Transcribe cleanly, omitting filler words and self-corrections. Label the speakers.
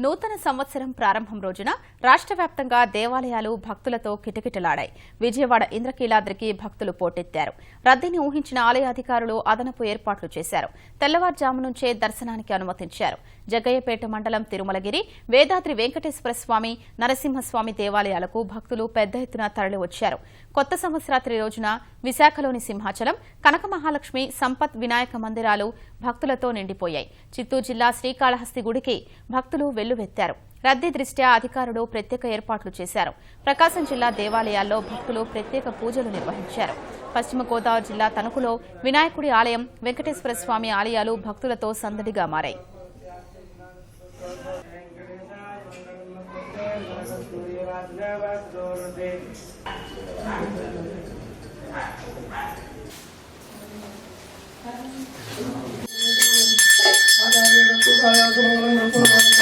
Speaker 1: నూతన సంవత్సరం ప్రారంభం రోజున రాష్ట్ర వ్యాప్తంగా దేవాలయాలు భక్తులతో కిటకిటలాడాయి. విజయవాడ ఇంద్రకీలాద్రికి భక్తులు పోటెత్తారు. రద్దీని ఊహించిన ఆలయ అధికారులు అదనపు ఏర్పాట్లు చేశారు. తెల్లవారుజాము నుంచే దర్శనానికి అనుమతించారు. జగ్గయ్యపేట మండలం తిరుమలగిరి, వేదాద్రి వెంకటేశ్వర స్వామి, నరసింహస్వామి దేవాలయాలకు భక్తులు పెద్ద ఎత్తున తరలివచ్చారు. కొత్త సంవత్సరాత్రి రోజున విశాఖలోని సింహాచలం, కనక మహాలక్ష్మి, సంపత్ వినాయక మందిరాలు భక్తులతో నిండిపోయాయి. చిత్తూరు జిల్లా శ్రీకాళహస్తి గుడికి భక్తులు వెల్లువెత్తారు. రద్దీ దృష్ట్యా అధికారులు ప్రత్యేక ఏర్పాట్లు చేశారు. ప్రకాశం జిల్లా దేవాలయాల్లో భక్తులు ప్రత్యేక పూజలు నిర్వహించారు. పశ్చిమ గోదావరి జిల్లా తణుకులో వినాయకుడి ఆలయం, వెంకటేశ్వర స్వామి ఆలయాలు భక్తులతో సందడిగా మారాయి.
Speaker 2: Ada